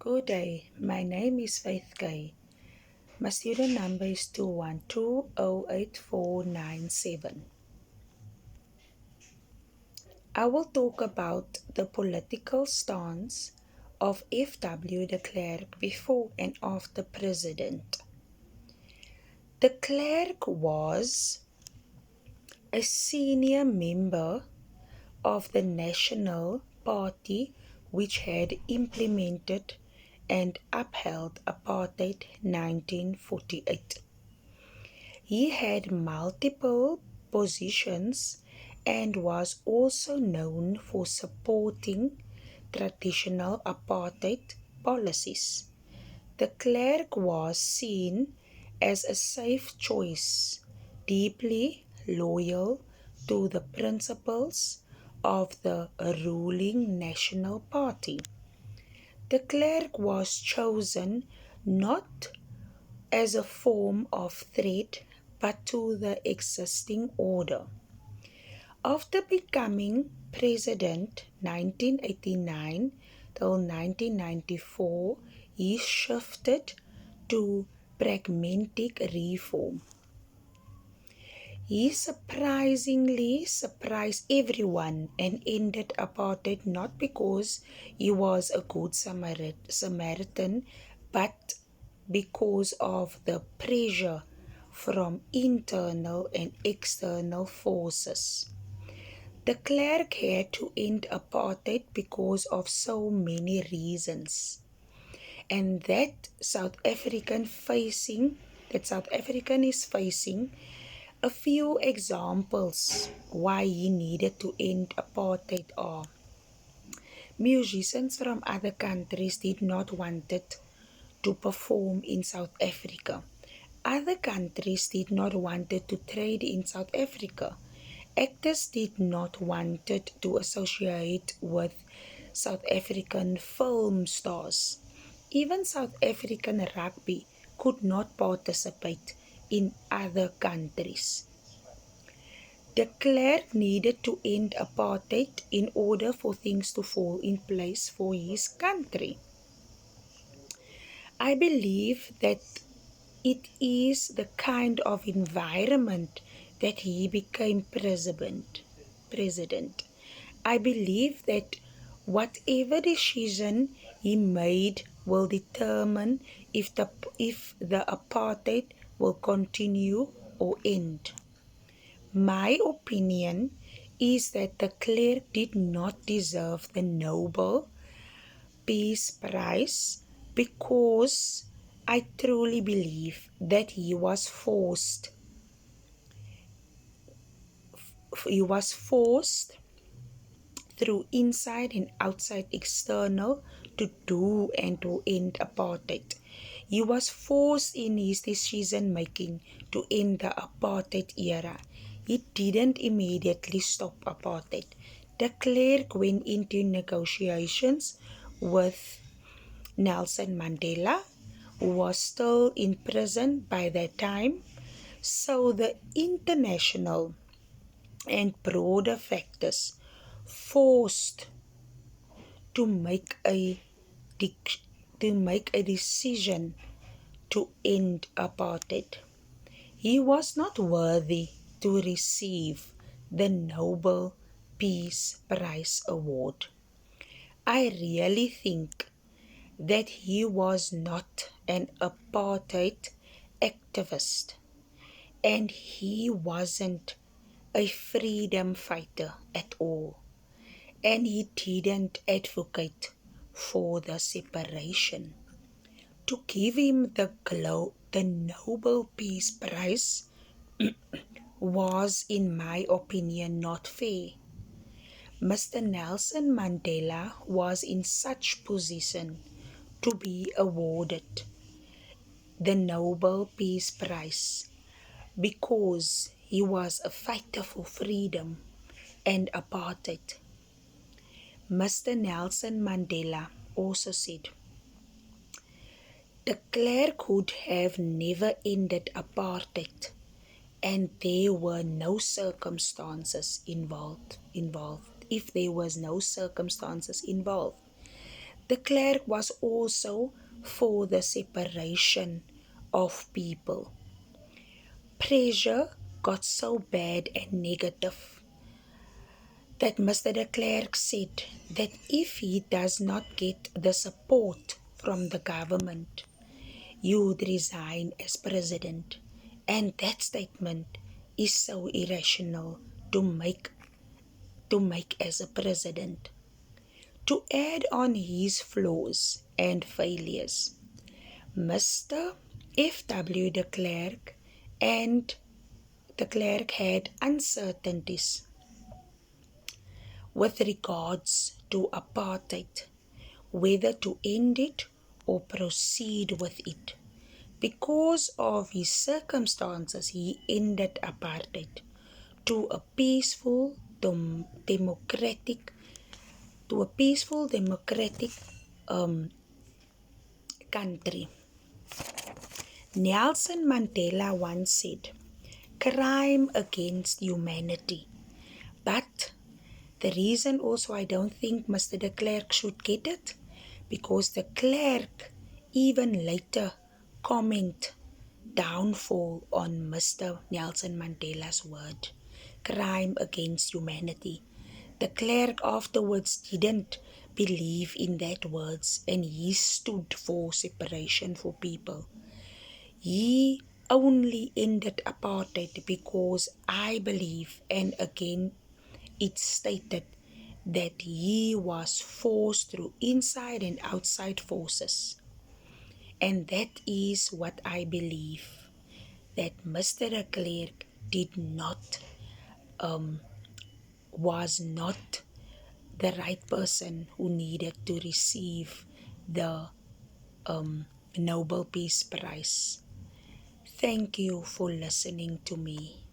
Good day, my name is Faith Kay. My student number is 212-08497. I will talk about the political stance of F.W. de Klerk before and after President. De Klerk was a senior member of the National Party which had implemented and upheld apartheid 1948. He had multiple positions and was also known for supporting traditional apartheid policies. De Klerk was seen as a safe choice, deeply loyal to the principles of the ruling National Party. De Klerk was chosen not as a form of threat but to the existing order. After becoming president 1989 till 1994, he shifted to pragmatic reform. He surprisingly surprised everyone and ended apartheid not because he was a good Samaritan, but because of the pressure from internal and external forces. De Klerk had to end apartheid because of so many reasons, and that South African is facing a few examples why he needed to end apartheid are: musicians from other countries did not want it to perform in South Africa. Other countries did not want it to trade in South Africa. Actors did not want it to associate with South African film stars. Even South African rugby could not participate in other countries. De Klerk needed to end apartheid in order for things to fall in place for his country. I believe that it is the kind of environment that he became president. I believe that whatever decision he made will determine if the apartheid will continue or end. My opinion is that de Klerk did not deserve the Nobel Peace Prize because I truly believe that he was forced through inside and outside external to do and to end apartheid. He was forced in his decision making to end the apartheid era. He didn't immediately stop apartheid. De Klerk went into negotiations with Nelson Mandela, who was still in prison by that time. So the international and broader factors forced to make a decision to end apartheid. He was not worthy to receive the Nobel Peace Prize Award. I really think that he was not an apartheid activist, and he wasn't a freedom fighter at all, and he didn't advocate for the separation. To give him the Nobel Peace Prize was, in my opinion, not fair. Mr. Nelson Mandela was in such position to be awarded the Nobel Peace Prize because he was a fighter for freedom and apartheid. Mr. Nelson Mandela also said, de Klerk could have never ended apartheid and there were no circumstances involved. If there was no circumstances involved, De Klerk was also for the separation of people. Pressure got so bad and negative that Mr. de Klerk said that if he does not get the support from the government, he would resign as president. And that statement is so irrational to make as a president. To add on his flaws and failures, Mr. F.W. de Klerk and de Klerk had uncertainties with regards to apartheid, whether to end it or proceed with it. Because of his circumstances, he ended apartheid to a peaceful democratic country. Nelson Mandela once said, crime against humanity. But the reason also I don't think Mr. de Klerk should get it, because de Klerk even later comment downfall on Mr. Nelson Mandela's word, crime against humanity. De Klerk afterwards didn't believe in that words and he stood for separation for people. He only ended apartheid because I believe, and again it stated that he was forced through inside and outside forces. And that is what I believe, that Mr. de Klerk was not the right person who needed to receive the Nobel Peace Prize. Thank you for listening to me.